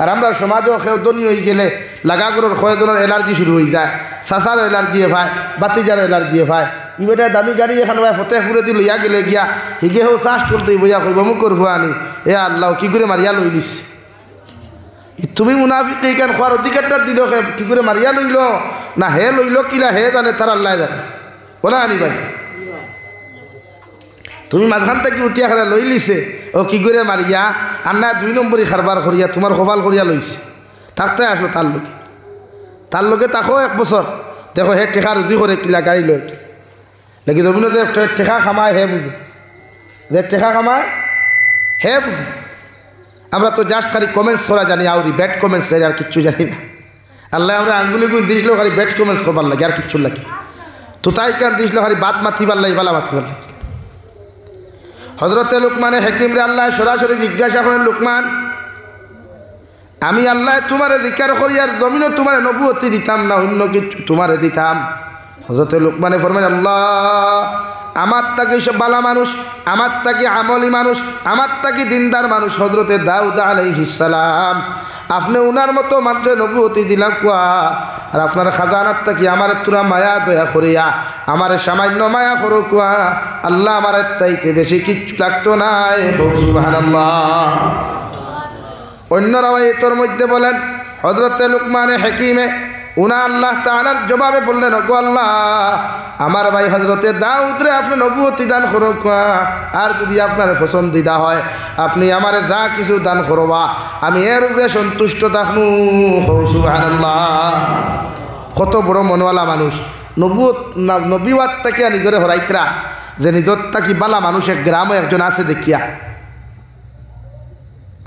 আর আমরা সমাজও খেউদনি হয়ে গেলে লাগাগুলোর খয়জনের এলার্জি শুরু হয়ে যায়, সাসারও এলার্জি ভাই, বাতিজারও এলার্জি ভাই। ই বেটা দামি গাড়ি এখন ভাই ফতেহপুরে দি লইয়া গেলে গিয়া হিগে হোক চাষ তুলতে বইয়া কইব মুখ করবো আনি এ আল্লাহ কি করে মারিয়া লই লিস। তুমি মুনাফিক এইখান খোয়ার অধিকারটা দিল কি করে মারিয়া লইল না হে লইল কিলা হে জানে তার আল্লাহ জানে ওলা আনি ভাই। তুমি মাঝখান থেকে উঠিয়া খেলা লই লিছে ও কি করে মারিয়া আর না 2 নম্বরই খারবার করিয়া তোমার কপাল করিয়া লইছে থাকতে আসলো তার লোকে তাকো 1 বছর দেখো হে টেকা রুজি করে কিলা গাড়ি লই নাকি জমিনে যে টেকা খামায় হে বুঝে যে টেকা খামায় হে বুঝে। আমরা তো জাস্ট খালি কমেন্টস করা জানি আউরি ব্যাড কমেন্টস আর কিচ্ছু জানি না। আল্লাহ আমরা আঙ্গুলি গুলি দিয়েছিল খালি ব্যাড কমেন্টস করবার লাগে আর কিচ্ছু লাগে। তো তাই কান দিয়েছিল খালি বাত মাতিবার লাগে বালা মাতিবার লাগে। হজরতে লুকমানে হাকিমরে আল্লাহ সরাসরি জিজ্ঞাসা করেন লুকমান আমি আল্লাহ তোমারে জিকার করি আর জমিনও তোমার নবুয়তি দিতাম না অন্য কিছু তোমারে দিতাম। হজরতে লুকমানে ফরমায় আল্লাহ আমার তাকে সব বালা মানুষ, আমার তাকে আমলি মানুষ, আমার তাকে দিনদার মানুষ হজরতে দাউদ আলাইহিস সালাম আপনি উনার মতো মাত্র নবুয়তি দিলাম কুয়া আর আপনার খাজানার তাকি আমার তোরা মায়া দয়া করিয়া আমার সামান্য মায়া করো কুয়া আল্লাহ আমার তাইতে বেশি কিচ্ছু লাগতো না। সুবহানাল্লাহ। অন্যরাও এতর মধ্যে বলেন হজরতে লুকমানে হাকিমে উনা আল্লাহ তাআলার জবাবে বললেন ওগো আল্লাহ আমার ভাই হজরতে দাউদরে আপনি নবুয়তি দান করো আর যদি আপনার পছন্দিদা হয় আপনি আমারে যা কিছু দান করবা আমি এর উপরে সন্তুষ্ট থাকমু। সুবহানাল্লাহ। কত বড় মনওয়ালা মানুষ নবীওয়াত থেকে নিজরে হরাইতরা যে নিজর থাকি বালা মানুষ এক গ্রামে একজন আছে দেখিয়া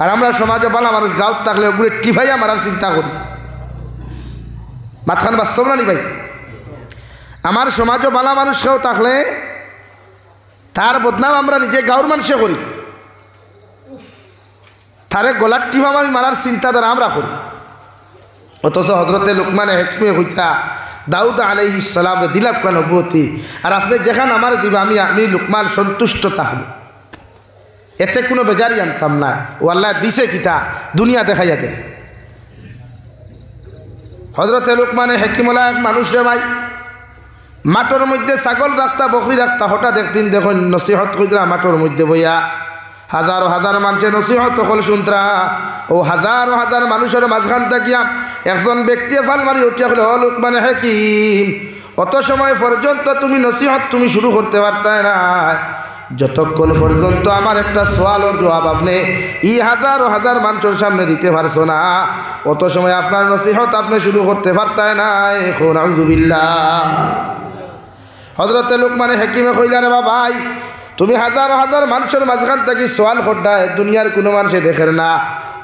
আর আমরা সমাজে বালা মানুষ গাঁত থাকলে ওগুলো টিফাইয়া মারার চিন্তা করি। মাতখান বাস্তব না নি ভাই? আমার সমাজও বালা মানুষ কেউ থাকলে তার বদনাম আমরা নিজে গাঁর মানুষে করি, তারে গলার টিফা মারার চিন্তাধারা আমরা করি। অথচ হজরতে লুকমানে হাকিমে হইতা দাউদ আলাইহিস সালাম দিলাম কেন নবুয়তি আর আপনি যেখানে আমার দিবা আমি লুকমান সন্তুষ্ট থাকব, এতে কোনো বেজারি আনতাম না। ও আল্লাহ দিছে কিতা দুনিয়া দেখাইয়া দে। হজরতে লুকমানে হাকিমলা এক মানুষ রে ভাই মাঠের মধ্যে ছাগল রাখতা বকরি রাখতা হঠাৎ একদিন দেখুন নসিহত কইরা মাঠের মধ্যে বইয়া হাজার হাজার মানুষের নসিহত হল শুনতরা ও হাজার হাজার মানুষের মাঝখান থাকিয়া একজন ব্যক্তি ফাল মারি উঠিয়া হলে ও লুকমানে হাকিম অত সময় পর্যন্ত তুমি নসিহত তুমি শুরু করতে পারতে না যতক্ষণ পর্যন্ত আমার একটা সওয়ালের জবাব আপনি হাজার হাজার মানুষের সামনে দিতে পারছো না অত সময় আপনার নসিহত আপনি শুরু করতে পারতেন না। এখন আউযুবিল্লাহ। হযরতে লুকমানে হাকিমে কইলা রে ভাই তুমি হাজার হাজার মানুষের মাঝখান থেকে সওয়াল করডায় দুনিয়ার কোনো মানুষে দেখের না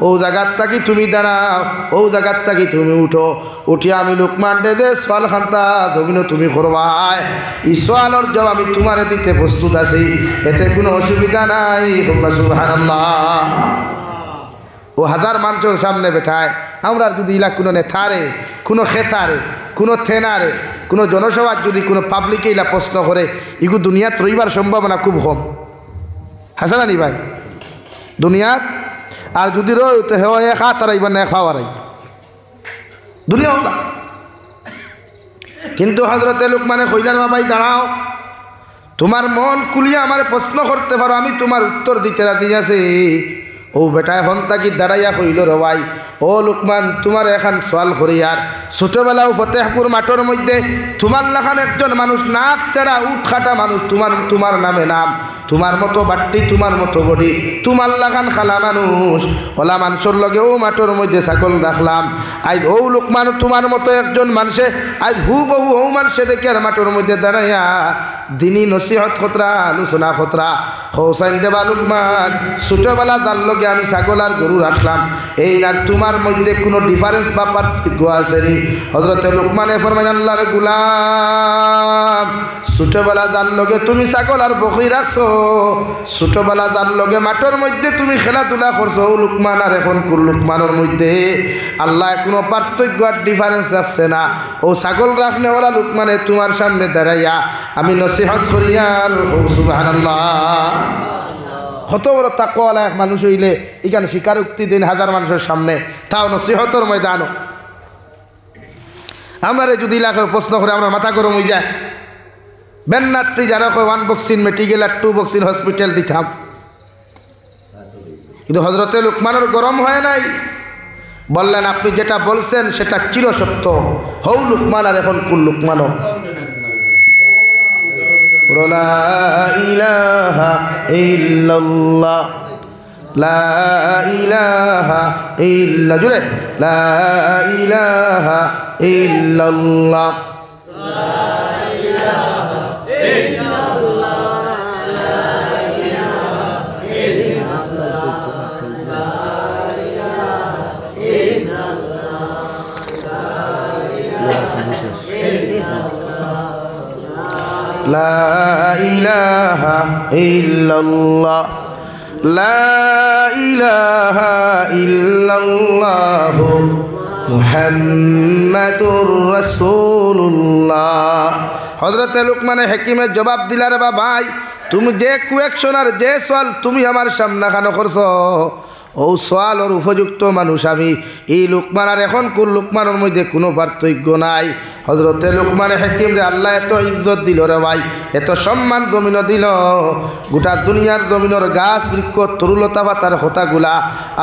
ও জায়গার থাকি তুমি দাঁড়াও ও জায়গার থাকি তুমি উঠো উঠিয়া আমি লুকমান দে সওয়াল খান্তা জমিন তুমি করবাই এই সওয়ালের জবাব আমি তোমার দিতে প্রস্তুত আছি এতে কোনো অসুবিধা নাই। সুবহানাল্লাহ। ও হাজার মানুষের সামনে বেঠায় আমরা যদি ইলা কোনো নেতারে কোনো খেতারে কোনো থেনারে কোনো জনসভার যদি কোনো পাবলিকে ইলা প্রশ্ন করে এগুলো দুনিয়াত রইবার সম্ভাবনা খুব কম। হাসানা নি ভাই দুনিয়াত আর যদি রই তো হে খা তারাইবার না খাওয়ারাই দুনিয়া হল। কিন্তু হজরতে লুকমানে কইলেন ভাই দাঁড়াও তোমার মন কুলিয়া আমার প্রশ্ন করতে পারো আমি তোমার উত্তর দিতে রাজি আছি। ও বেটা এখন তাকি দাঁড়াইয়া কইল রে ভাই ও লুকমান তোমার এখন সওয়াল করি আর ছোটবেলাও ফতেহপুর মাঠের মধ্যে তোমার লাখান একজন মানুষ নাক তেরা উঠ খাটা মানুষ তোমার নামে নাম তোমার মতো বাট্টি তোমার মতো বডি তোমার লাগান খালা মানুষ ওলা মানুষের লগেও মাঠের মধ্যে ছাগল রাখলাম আজ ও লুকমান তোমার মতো একজন মানুষে আজ হুবহু ও মানুষে দেখে আর মাঠের মধ্যে দাঁড়াইয়া দিনই নসিহত খতরা আলোচনা খতরা হোসাইন দেবা লুকমান ছোটবেলা যার লগে আমি ছাগল আর গরু রাখলাম এই না তোমার মধ্যে কোনো ডিফারেন্স বা পার্থক্য আছে নি? হযরতে লুকমানে ফরমায় আল্লাহর গোলাম ছোটবেলা যার লগে তুমি ছাগল আর বকরি রাখছো ছোটবেলা যার লগে মাঠের মধ্যে তুমি খেলাধুলা করছো ও লুকমান আর এখন লুকমানের মধ্যে আল্লাহ কোনো পার্থক্য আর ডিফারেন্স আসছে না। ও ছাগল রাখনেওয়ালা লুকমানে তোমার সামনে দাঁড়াইয়া আমি নসিহত করি আর সুবহানাল্লাহ। কত বড় তাকওয়ালা এক মানুষ হইলে এখানে স্বীকারোক্তি দিন হাজার মানুষের সামনে, তাও নসিহতর ময়দানও। আমরা যদি লাখে প্রশ্ন করে আমার মাথা গরম হয়ে যায়। বেন্নাত্রী যারা 1 বক্সিন মেডিকেল আর 2 বক্সিন হসপিটাল দিতাম, কিন্তু হজরতে লুকমানের গরম হয় নাই। বললেন আপনি যেটা বলছেন সেটা চিরসত্য। হৌ লুকমান আর এখন কুল লুকমানও। লা ইলাহা ইল্লাল্লাহ, লা ইলাহা ইল্লা, জুড়ে লা ইলাহা ইল্লাল্লাহ, লা ইলাহা ইল্লাল্লাহ, লা ইলাহা ইল্লাল্লাহ মুহাম্মাদুর রাসূলুল্লাহ। হযরতে লুকমানে হাকিমের জবাব দিলার বা ভাই, তুমি যে কোয়েকশন আর যে সোয়াল তুমি আমার সামনে খানো করছো, ও সোয়ালর উপযুক্ত মানুষ আমি। এই লুকমান আর এখন কোন লুকমানের মধ্যে কোনো পার্থক্য নাই। হযরতে লুকমানে হাকিম রে আল্লাহ এত ইজ্জত দিল রে ভাই, এত সম্মান জমিন দিল। গোটা দুনিয়ার জমিনের গাছ বৃক্ষ তরুলতা পাতার কথাগুলা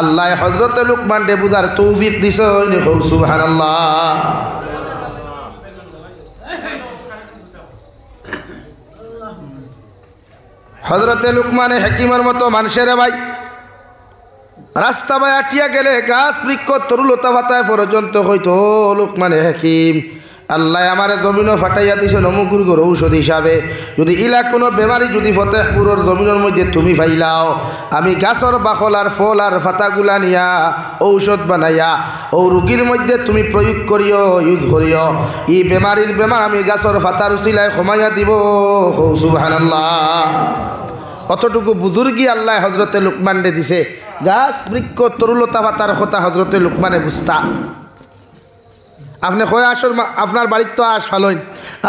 আল্লাহ হযরতে লুকমান রে বুঝার তৌফিক দিছ। সুবহানাল্লাহ। হযরতে লুকমানে হাকিমের মতো মানুষের ভাই রাস্তা বাই আটিয়া গেলে গাছ বৃক্ষ তরুলতা পাতায় পর্যন্ত হইতো লুকমানে হাকিম আল্লাহ আমার জমিনও ফাটাইয়া দিছে নমুকুর গর ঔষধ হিসাবে। যদি ইলা কোনো বেমারি যদি ফতেহপুরের জমিনের মধ্যে তুমি ফাইলাও, আমি গাছর বাকল আর ফল আর ফাতাগুলা নিয়া ঔষধ বানাইয়া ও রুগীর মধ্যে তুমি প্রয়োগ করিও, ইউজ করিও। ই বেমারির বেমার আমি গাছর ফাতার উচিলায় কমাইয়া দিব। সুবহানাল্লাহ। অতটুকু বুজুর্গি আল্লাহ হজরতে লুকমানরে দিছে। গাছ বৃক্ষ তরুলতা পাতার কথা হজরতে লুকমানে বুঝতা। আপনি কয় আসর আপনার বাড়ির তো আস ফালইন,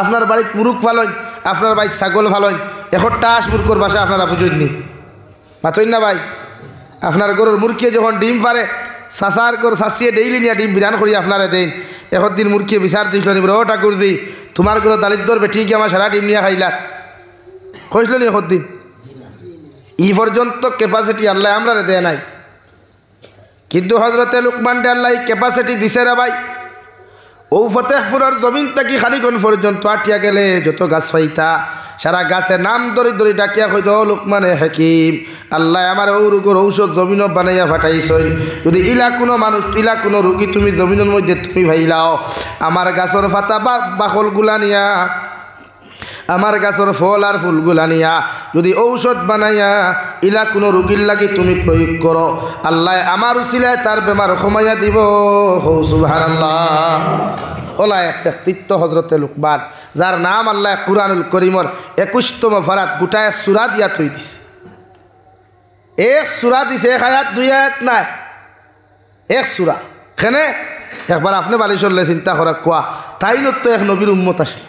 আপনার বাড়ির মুরুখ ফালইন, আপনার বাড়ির ছাগল ফালইন, এখনটা আস মুরুখর বাসা আপনারা বুঝেননি, মাতইন না ভাই? আপনার গরুর মুরগিয়ে যখন ডিম পারে চাষার গরু চাষিয়ে ডেইলি নিয়ে ডিম বিরান করি আপনারা দেন। এখন দিন মুরগিয়ে বিচার দিছিল নি, ও ঠাকুর দি তোমার গরু দালিদ্র বেঠি কি আমার সারা ডিম নিয়ে খাইলা, কইছিল নি এখন দিন? ই পর্যন্ত ক্যাপাসিটি আল্লাহ আমরা দেয় নাই, কিন্তু হজরতে লুকমান ডে আল্লাহ ক্যাপাসিটি দিছে রে ভাই। ও ফতেহপুরের জমিন থেকে খানিকন পর্যন্ত আটিয়া গেলে যত গাছ পাইতা সারা গাছের নাম ধরি ধরি ডাকিয়া কইত লুকমানে হাকিম আল্লাহ আমার ও রোগের ঔষধ জমিনও বানাইয়া ফাটাইছই। যদি ইলা কোনো মানুষ ইলা কোনো রুগী তুমি জমিনের মধ্যে তুমি ভাইলাও, আমার গাছের ফাতা বা বাকলগুলা নিয়া আমার গাছের ফল আর ফুলগুলা নিয়া যদি ঔষধ বানাইয়া ইলা কোনো রুগীর লাগি তুমি প্রয়োগ করো, আল্লাহ আমার উসিলায় তার বেমার কমাইয়া দিব। সুবহানাল্লাহ। ওলা এক ব্যক্তিত্ব হজরতে লুকমান, যার নাম আল্লাহ কুরআনুল করিমর 21তম ফারাত গোটায় সূরা দিয়া থই দিছে। এক সূরা দিছে, এক আয়াত দুই আয়াত নাই, এক সূরা। কেনে একবার আপনি বালিশলে চিন্তা করা কোয়া, তাই তো এক নবীর উম্মত আসলে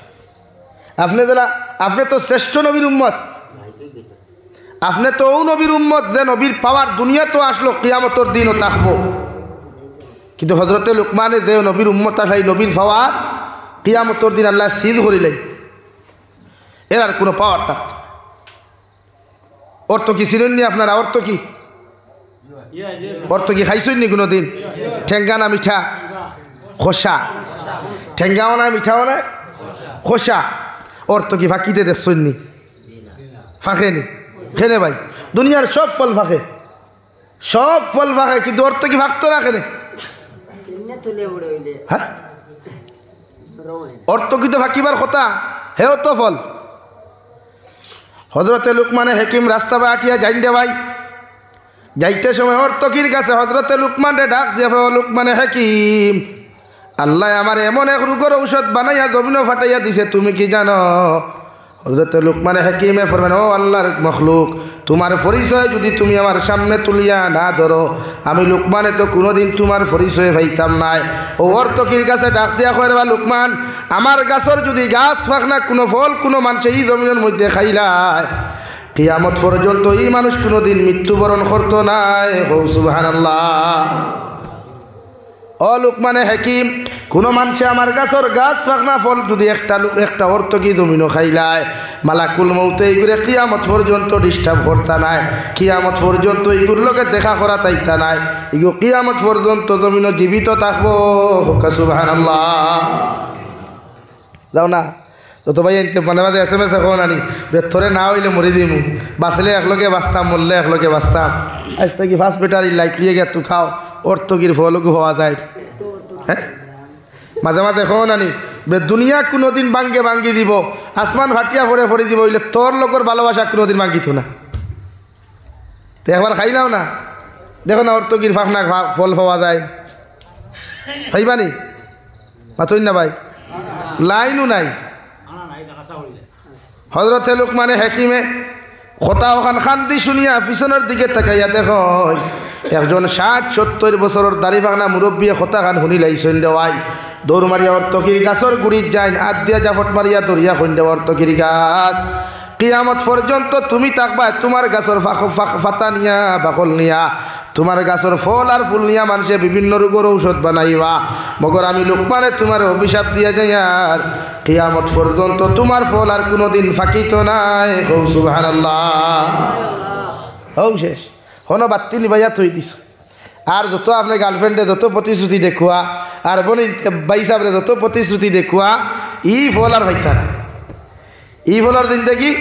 আপনি তো শ্রেষ্ঠ নবীর উম্মত, আপনি তো ও নবীর উম্মত যে নবীর পাওয়ার দুনিয়া তো আসলো কিয়ামতের দিনও থাকবো। কিন্তু হজরতে লুকমানে যে নবীর উম্মত আসলে নবীর পাওয়ার কিয়ামতের দিন আল্লাহ সিজ করিলেন, এর আর কোনো পাওয়ার থাকত। অর্থ কি চিনেননি আপনারা? অর্থ কি? অর্থ কি খাইছেননি কোনো দিন? ঠেঙ্গা না মিঠা? খোসা। ঠেঙ্গাও না মিঠাও না খোসা। অর্থ কি ফাঁকিতে দেখছেননি? ফাঁকেনি খেনে ভাই, দুনিয়ার সব ফল ফাঁকে, সব ফল ফাঁকে, কিন্তু অর্থ কি ফাঁকতো না কেনে? হ্যাঁ, অর্থ কি তো ফাঁকিবার কথা, হেও তো ফল। হজরতে লুকমানে হাকিম রাস্তা বা আটিয়া যাইন দে ভাই, যাইতে সময় অর্থকির কাছে হজরতে লুকমান রে ডাক দিয়ে লুকমানে হাকিম আল্লাহ আমার এমন এক রোগের ঔষধ বানাইয়া জমিনও ফাটাইয়া দিছে, তুমি কি জানো? হযরত লুকমান হাকিমে ফরমান, ও আল্লাহর মখলুক, তোমার পরিচয় যদি তুমি আমার সামনে তুলিয়া না ধরো, আমি লুকমানে তো কোনোদিন তোমার পরিচয় পাইতাম নাই। ও অর্থকির কাছে ডাক দিয়া কয়, বা লুকমান, আমার গাছের যদি গাছ ফাঁক না কোনো ফল কোনো মানুষ এই জমিনের মধ্যে খাইলায়, কিয়ামত পর্যন্ত এই মানুষ কোনোদিন মৃত্যুবরণ করতো নাই। সুবহানাল্লাহ। ও লোকমানে হাকিম, কোনো মানুষে আমার গাছর গাছ ফাঁকনা ফল যদি একটা অর্থ কি জমিনও খাইলায়, মালাকুল মৌতে এইগুলো কিয়ামত পর্যন্ত ডিস্টার্ব করতা নাই, কিয়ামত পর্যন্ত এইগুলোর লোকে দেখা করা তাইতা নাই, এগুলো কিয়ামত পর্যন্ত জমিনও জীবিত থাকবো। সুবহানাল্লাহ। যাও না তো ভাই মানে মাঝে SMS এখন আনি থরে না হইলে মরি দিমু, বাঁচলে একলগে বাঁচতাম, মরলে একলগে বাঁচতাম। আজ তো কি ফার্স্ট ব্যাটারি লাইট লিয়ে গে তু খাও, অর্থকির ফলগু হওয়া যায়। হ্যাঁ, মাঝে মাঝে এখন আনি দুনিয়া কোনোদিন ভাঙ্গি দিব, আসমান ভাটিয়া ফরে দিব, হইলে তোর লোকের ভালোবাসা কোনোদিন ভাঙ্গিত না। তো একবার খাইলাও না, দেখো না অর্থকির ফাঁকনা ফল পাওয়া যায়। খাইবানি মাথই না ভাই, লাইনও নাই। হযরতে লুকমানে হাকিমে কথা ওখান খান্দি শুনিয়া পিছনের দিকে তাকাইয়া দেখো একজন 60-70 বছরের দাড়ি ভাঙনা মুরব্বী কথা খান শুনি লাইছেন দেওয়াই দৌড় মারিয়া অর্থকির গাছর গুড়ির যাইন আদ দিয়া জাফট মারিয়া দরিয়া খুন দেওয়া অর্থকির গাছ কিয়ামত পর্যন্ত তুমি থাকবা তোমার গাছর ফাতা নিয়া বাকল নিয়া, তোমার গাছর ফল আর ফুল নিয়া মানুষে বিভিন্ন রোগের ঔষধ বানাইবা। মগর আমি লোকমানে তোমার অভিশাপ দিয়া যাই আর কিয়ামত পর্যন্ত তোমার ফল আর কোনোদিন ফাঁকিত নাই। সুবহানাল্লাহ। হও শেষ হনো বাত্তি নিবাইয়া থই দিছ। আর যত আপনার গার্লফ্রেন্ডে যত প্রতিশ্রুতি দেখুয়া আর বোন ভাই সাহেবরে যত প্রতিশ্রুতি দেখুয়া ই ফল আর ভাইতা না, ই ফলার দিন দেখি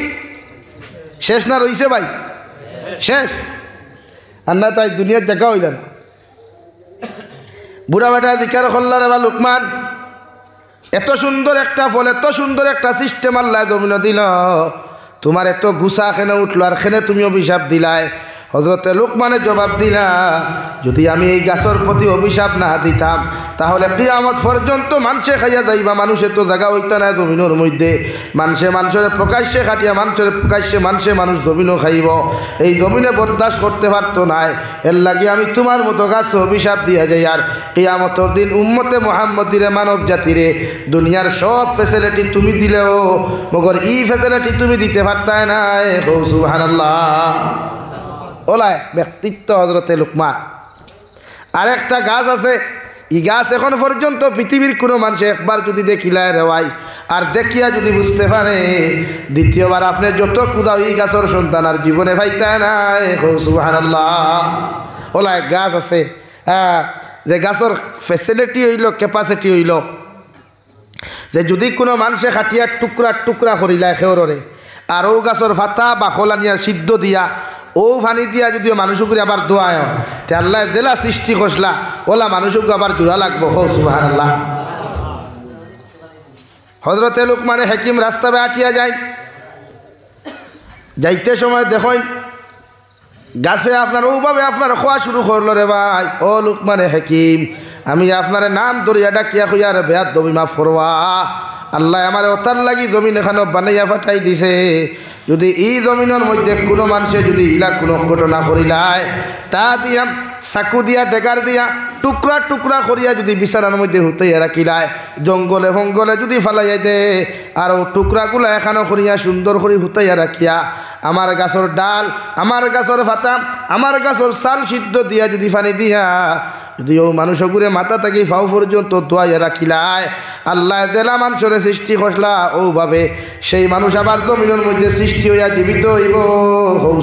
শেষ না রইছে ভাই, শেষ। আর না তাই দুনিয়ার জায়গা হইল না। বুড়া বেটা দিকার খল্লার বা লুকমান এত সুন্দর একটা ফল, এত সুন্দর একটা সিস্টেম আল্লাহ জমিন দিল, তোমার এত গুসা খেনে উঠলো আর খেনে তুমি অভিশাপ দিলাই। হযরতে লুকমানে জবাব দিলা, যদি আমি এই গাছের প্রতি অভিশাপ না দিতাম তাহলে কিয়ামত পর্যন্ত মানুষে খাইয়া যাইবা। মানুষের তো জায়গা হইতা না জমিনের মধ্যে, মানুষের প্রকাশ্যে খাটিয়া মানুষ জমিনও খাইব, এই জমিনে বরদাস্ত করতে পারতো নাই। এর লাগে আমি তোমার মতো গাছ অভিশাপ দিয়া যাই আর কিয়ামতের দিন উম্মতে মুহাম্মদিরে মানব জাতিরে দুনিয়ার সব ফেসিলিটি তুমি দিলেও মগর ই ফেসিলিটি তুমি দিতে পারতাই নাই। সুবহানাল্লাহ। ওলায় ব্যক্তিত্ব হযরতে লুকমান। আরেকটা গাছ আছে, ই গাছ এখন পর্যন্ত পৃথিবীর কোনো মানুষ একবার যদি দেখিলায় রেওয়াই আর দেখিয়া যদি বুঝতে পারে দ্বিতীয়বার আপনি যত কুদা এই গাছের সন্তান আর জীবনে ভাইতায় নাই। সুবহানাল্লাহ। ওলায় গাছ আছে যে গাছের ফেসিলিটি হইল, ক্যাপাসিটি হইল যে যদি কোনো মানুষে খাটিয়া টুকরা করিলায় খেওরে আর ও গাছের ফাতা বা খোলা নিয়া সিদ্ধ দিয়া ও পানি দিয়া যদিও মানুষকে আবার দোয়ায় তে আল্লাহ জেলা সৃষ্টি করলা ওলা মানুষকে আবার জোড়া লাগবো। সুবহানাল্লাহ। হযরতে লুকমানে হাকিম রাস্তা আটিয়া যায়, যাইতে সময় দেখেন গাছে আপনার ওভাবে আপনার খোয়া শুরু করলো রে ভাই। ও লুকমানে হাকিম, আমি আপনার নাম দরিয়া ডাকিয়া খুঁয়ার বেয়াত দবি মাফ করবা। আল্লাহ আমার ওতার লাগি জমিন এখানে বানাইয়া পাঠাই দিছে, যদি এই জমিনের মধ্যে কোনো মানুষে যদি ইলা কোনো ঘটনা করিলায় তা দিয়া চাকু দিয়া ডেগার দিয়া টুকরা করিয়া যদি বিছানার মধ্যে হুতাইয়া রাখিলায়, জঙ্গলে ফঙ্গলে যদি ফালাইয়া দে আর টুকরাগুলা এখানো করিয়া সুন্দর করে হুতাইয়া রাখিয়া আমার গাছর ডাল, আমার গাছর ফাতা, আমার গাছর চাল সিদ্ধ দিয়া যদি পানি দিয়া যদি ও মানুষগুরে মাথা থাকি ফাও পর্যন্ত দোয়াইয়া রাখিলায়, আল্লাহ জেলা মানুষের সৃষ্টি করলা ওভাবে সেই মানুষ আবার জমিনের মধ্যে সৃষ্টি হইয়া জীবিত হইব।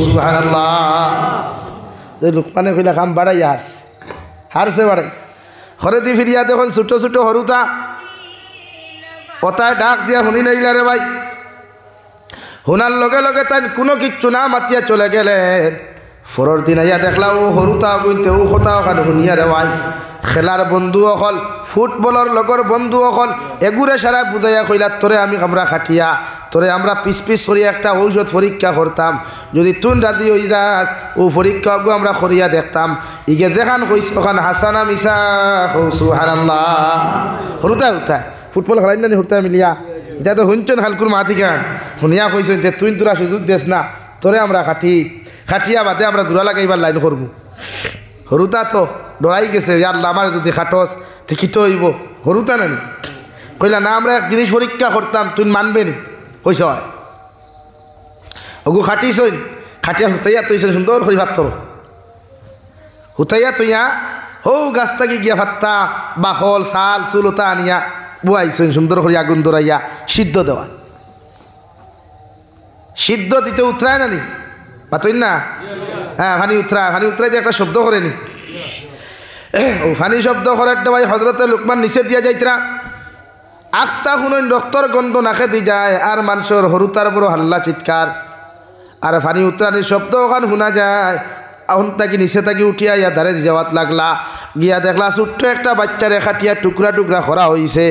সুবহানাল্লাহ। লুকমানে কইলা কাম বাড়াই হারছে বাড়াই ঘরে দি ফিরিয়া দেখুন ছোট হরুতা ওতায় ডাক দিয়া শুনি নাইলা রে ভাই। শোনার লগে লগে তাই কোনো কিচ্ছু না মাতিয়া চলে গেলেন। ফরর দিন আইয়া দেখলা ও হরুতা গুনতে ও কথা ওখানে শুনিয়া রে ভাই। খেলার বন্ধু অকল, ফুটবলের লগর বন্ধু অকল এগুরে সারা বুঝাইয়া কইলা তোরে আমরা খাটিয়া তোরে আমরা পিস করিয়া একটা ঔষধ পরীক্ষা করতাম, যদি তুন রাজি হই যাস ও পরীক্ষা আমরা করিয়া দেখতাম। ইগে দেখান কইস ওখান হাসানা মিশা। সুবহানাল্লাহ। হরুতা ফুটবল খেলাই না হরুতা মিলিয়া এটা তো শুনছেন হালকুর মা থেকে শুনিয়া কইছেন যে তুই তোরা সুযোগ দেস না তোরে আমরা খাটিয়া বাদে আমরা দূরা লাগাইবার লাইন করবো। হরুতা তো ডরাই গেছে, আল্লাহ আমার যদি খাটস ঠিকিত হইব। হরুতা নানি কইলা না আমরা এক জিনিস পরীক্ষা করতাম তুই মানবে নি কইস হয়। ওগু খাটিছইন, খাটিয়া হুতাইয়া তৈছেন সুন্দর করে ভাত তর হুতাইয়া তৈয়া হৌ গাছ থাকি গিয়া ভাতটা বাখল চাল চুলতা আনিয়া বুয়াইছেন সুন্দর করে আগুন ধরাইয়া সিদ্ধ দেওয়া। সিদ্ধ দিতে উতরায় নানি পাতইন না? হ্যাঁ, ফানি উতরাই দিয়ে একটা শব্দ করেনি। ও ফানি শব্দ করার ভাই হজরতে লোকমান নিচে দিয়া যাইতরা আখতা শুনইন রক্তর গন্ধ নাকে দি যায় আর মানুষের হরুতার বড় হাল্লা চিৎকার আর ফানি উতরানির শব্দ ওখান শোনা যায়। এখন তাকি নিচে তাকি উঠিয়া ইয়া ধারে যাওয়াত লাগলা, গিয়া দেখলা ছোট্ট একটা বাচ্চারে খাটিয়া টুকরা টুকরা করা হয়েছে।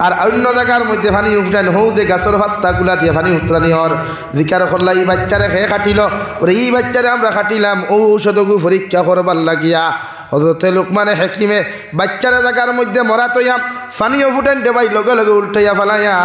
আর অন্য জায়গার মধ্যে ফানি উঠানি হৌ যে গাছের ভাত্তাগুলা দিয়ে ফানি উতরানি হর জিকার করলা এই বাচ্চারে খেয়ে খাটিল, ওরে এই বাচ্চারে আমরা খাটিলাম ঔষধগু পরীক্ষা করবার লাগিয়া হজরতে লোকমানে হেকিমে বাচ্চারা জায়গার মধ্যে মরা তৈয়া ফানিও ফুটেন দেবাই লগে লগে উল্টাইয়া ফেলাইয়া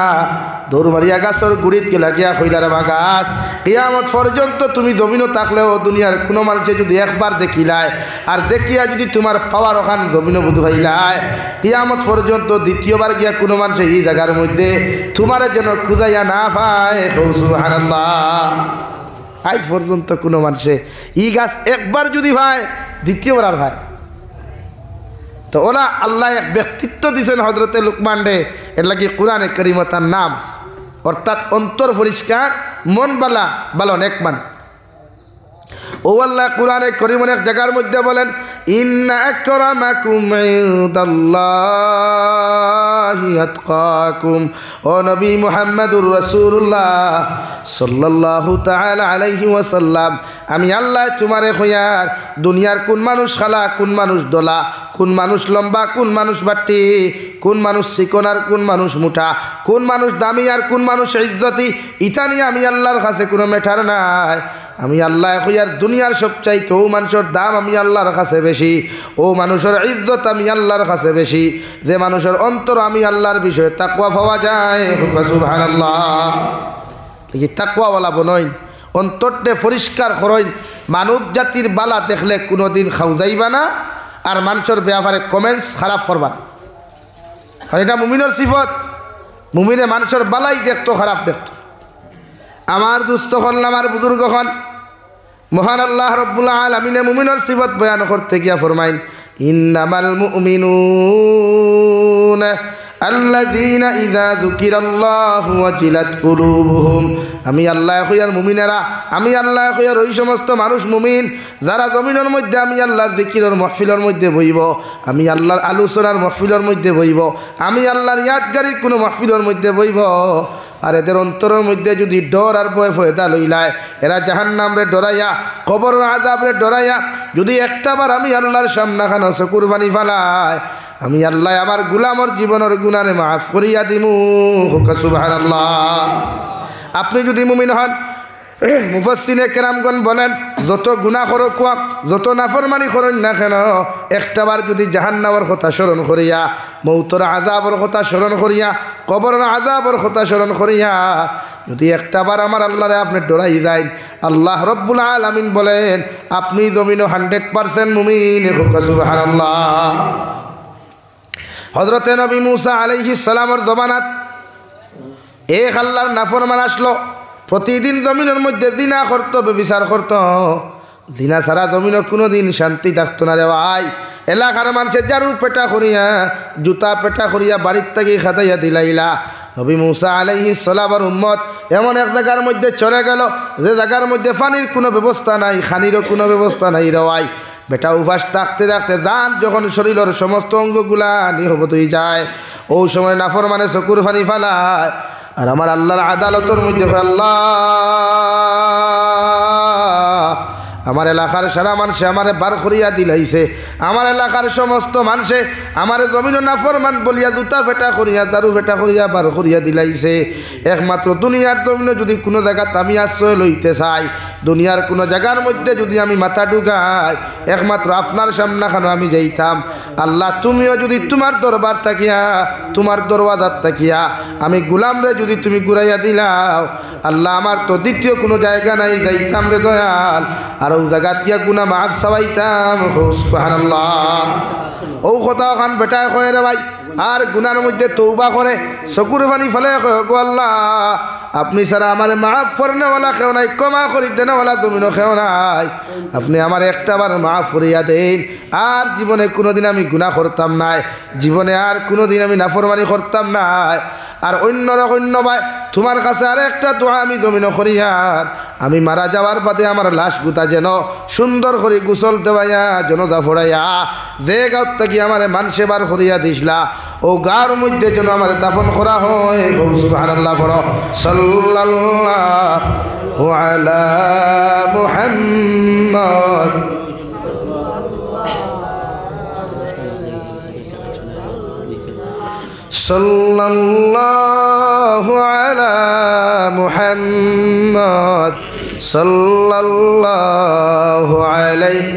দৌড় মারিয়া গাছের গুড়িত গেলা গিয়া কইলারে বা গাছ কিয়ামত পর্যন্ত তুমি জমিনও থাকলেও দুনিয়ার কোনো মানুষে যদি একবার দেখিলায় আর দেখিয়া যদি তোমার পাওয়ার ওখান জমিনও বুধ হইলায় কিয়ামত পর্যন্ত দ্বিতীয়বার গিয়া কোনো মানুষে এই জায়গার মধ্যে তোমার যেন খুঁজাইয়া না পায়। সুবহানাল্লাহ। আজ পর্যন্ত কোনো মানুষে ই গাছ একবার যদি ভাই দ্বিতীয়বার আর ভাই তো ওরা আল্লাহ এক ব্যক্তিত্ব দিয়েছেন হজরতে লুকমান রে, এর লাগে কোরআনে কারিমে তার নাম আছে, অর্থাৎ অন্তর পরিষ্কার মন বালা বালো নেক মান। ও আল্লাহ কোরআনে কারিমের এক জায়গার মধ্যে বলেন ইন্না আকরামাকুম ইনদাল্লাহি আতকাকুম। ও নবী মুহাম্মদুর রাসূলুল্লাহ সাল্লাল্লাহু তাআলা আলাইহি ওয়াসাল্লাম, আমি আল্লাহ তোমারে কইয়ার দুনিয়ার কোন মানুষ খালা কোন মানুষ দোলা, কোন মানুষ লম্বা কোন মানুষ বাটি, কোন মানুষ চিকন আর কোন মানুষ মোটা, কোন মানুষ দামি আর কোন মানুষ ইজ্জতি, ইটা নিয়ে আমি আল্লাহর কাছে কোনো মেটার নাই। আমি আল্লাহ কইয়ার দুনিয়ার সবচাইতে ও মানুষের দাম আমি আল্লাহর কাছে বেশি, ও মানুষের ইজ্জত আমি আল্লাহর কাছে বেশি, যে মানুষের অন্তর আমি আল্লাহর বিষয়ে তাকওয়া পাওয়া যায়। সুবহানাল্লাহ। কি তাকওয়াওয়ালা বনইন, অন্তরটা পরিষ্কার করইন, মানব জাতির বালা দেখলে কোনোদিন খাও যাইবা না আর মানুষের ব্যাপারে কমেন্টস খারাপ করবা না। এটা মুমিনের সিফত। মুমিনে মানুষের বালাই দেখতো খারাপ দেখতো। আমার দুস্থ হল আমার বুজুর্গ হন মহান আল্লাহ রব্বুল আলামিনে মুমিনের সিফত বয়ান করতে গিয়া ফরমাইন ইন্নামাল মুমিনুনা আল্লাযীনা ইযা যুকিরাল্লাহু ওয়াজিলাত কুলুবুহুম। আমি আল্লাহ কইয়ার মুমিনেরা, আমি আল্লাহ কইয়ার ওই সমস্ত মানুষ মুমিন যারা জমিনের মধ্যে আমি আল্লাহর জিকিরের মাহফিলের মধ্যে বইব, আমি আল্লাহর আলোচনার মাহফিলের মধ্যে বইব, আমি আল্লাহর ইয়াদগারির কোনো মাহফিলের মধ্যে বইব। আর এদের অন্তরের মধ্যে যদি ডর আর ভয় ফয়দা লইলায়, এরা জাহান্নামরে ডরাইয়া কবর আযাবরে ডরাইয়া যদি একটাবার আমি আল্লাহর সামনাখানো চকুর পানি ফালায়, আমি আল্লাহ আমার গুলামর জীবনের গুনারে মাফ করিয়া দিমু। সুবহানাল্লাহ। আপনি যদি মুমিন হন, মুফাসসিরে কেরামগণ বলেন যত গুনাহ করো কোয়া যত নাফরমানি করেন না কেন, একটাবার যদি জাহান্নামের কথা স্মরণ করিয়া, মৌতর আযাবের কথা স্মরণ করিয়া, কবরের আযাবের কথা স্মরণ করিয়া যদি একটাবার আমার আল্লাহরে আপনি ডরাই যান, আল্লাহ রব্বুল আলামিন বলেন আপনি জমিনে 100% মুমিন। সুবহানাল্লাহ। হযরতে নবী মুসা আলাইহিস সালামের জমানাত এক আল্লাহর নাফরমান আসলো, প্রতিদিন জমিনের মধ্যে জিনা করতো, ব্যভিচার করতো। জিনা ছাড়া জমিনে কোনো দিন শান্তি থাকতো না রে ভাই। এলাকার মানুষের জারু পেটা করিয়া জুতা পেটা করিয়া বাড়ির থেকে খাতাইয়া দিলাইলা। নবী মুসা আলাইহিস সালামের উম্মত এমন এক জায়গার মধ্যে চলে গেল যে জায়গার মধ্যে পানির কোনো ব্যবস্থা নাই, খানিরও কোনো ব্যবস্থা নাই রে ভাই। বেটা উপাস থাকতে থাকতে দান যখন শরীরের সমস্ত অঙ্গগুলা নিহবত হয়ে যায়, ও সময় নাফরমানে চকুর পানি ফালায়। আর আমার আল্লাহর আদালতের মধ্যে আল্লাহ আমার এলাকার সারা মানুষে আমারে বার করিয়া দিলাইছে, আমার এলাকার সমস্ত মানুষে আমার জমিন নাফরমান বলিয়া জুতা ফেটা করিয়া দারু ফেটা করিয়া বার করিয়া দিলাইছে। একমাত্র দুনিয়ার জমিনে যদি কোনো জায়গাত আমি আশ্রয় লইতে চাই, দুনিয়ার কোনো জায়গার মধ্যে যদি আমি মাথা ঢুকাই, একমাত্র আপনার সামনাখানো আমি যাইতাম। আল্লাহ তুমিও যদি তোমার দরবার থাকিয়া, তোমার দরওয়াজাত থাকিয়া আমি গুলামরে যদি তুমি ঘুরাইয়া দিলাও, আল্লাহ আমার তো দ্বিতীয় কোনো জায়গা নাই যাইতাম রে দয়াল, আর ও জায়গাত গিয়া গুনাহ মাফ চাওয়াইতাম। সুবহানাল্লাহ। ও কথা খান বেটায় কয় রে ভাই আর গুনার মধ্যে তৌবা করে চকুর পানি ফেলে কয় গো আল্লাহ আপনি সারা আমার মাফ করনেওয়ালা কেউ নাই ক্ষমা করি দেনেওয়ালা তুমিও কেউ নাই আপনি আমার একটাবার মাফ করিয়া দেন আর জীবনে কোনোদিন আমি গুনাহ করতাম নাই জীবনে আর কোনোদিন আমি নাফরমানি করতাম নাই আর অন্য ভাই তোমার কাছে আর একটা দোয়া আমি জমিন করিয়ার আমি মারা যাওয়ার বাদে আমার লাশ গুতা যেন সুন্দর করে গোসল দেওয়াইয়া জনদা ফোড়াইয়া যে গাঁত থেকে আমার মানুষে বার করিয়া দিসলা ও গার মধ্যে যেন আমার দাফন করা হয় সুবহানাল্লাহ পড়ো সাল্লাল্লাহু আলা মুহাম্মদ সাল্লাল্লাহু আলা মুহাম্মদ সাল্লাল্লাহু আলাইহি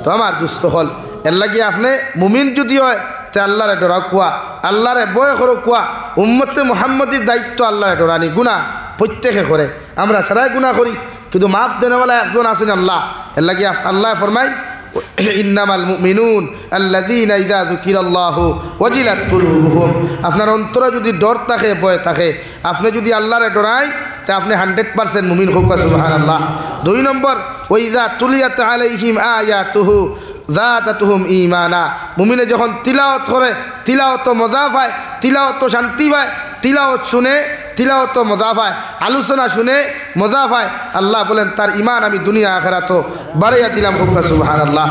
তো আমার দুস্থ হল এর লাগি আপনি মুমিন যদি হয় তে আল্লাহরে ডরা কুয়া আল্লাহরে বয় করো কুয়া উম্মতে মুহাম্মদির দায়িত্ব আল্লাহরে ডরানি গুনাহ প্রত্যেকে করে আমরা ছাড়াই গুনাহ করি কিন্তু মাফ দেনেওয়ালা একজন আছেন আল্লাহ এর লাগি আল্লাহ ফরমায় ইন্নামাল মুমিনুন আল্লাযীনা ইযা যুকিরাল্লাহু ওয়াজিলাত কুলুবুহুম আপনার অন্তরে যদি ডর থাকে ভয় থাকে আপনি যদি আল্লাহরে ডরাই তে আপনি 100% মুমিন হোক সুবহানাল্লাহ 2 নম্বর ওয়াইযা তুলিয়াত আলাইহিম আয়াতুহু যাদাতুহুম ঈমানা মুমিনে যখন তিলাওয়াত করে তিলাওয়াত মজা পায় তিলাওয়াত শান্তি পায় তিলাওয়াত শুনে তিলাওয়াত মজা পায় আলোচনা শুনে মজা পায় আল্লাহ বলেন তার ঈমান আমি দুনিয়া আখিরাত বাড়াইয়া দিলাম হোক সুবহানাল্লাহ।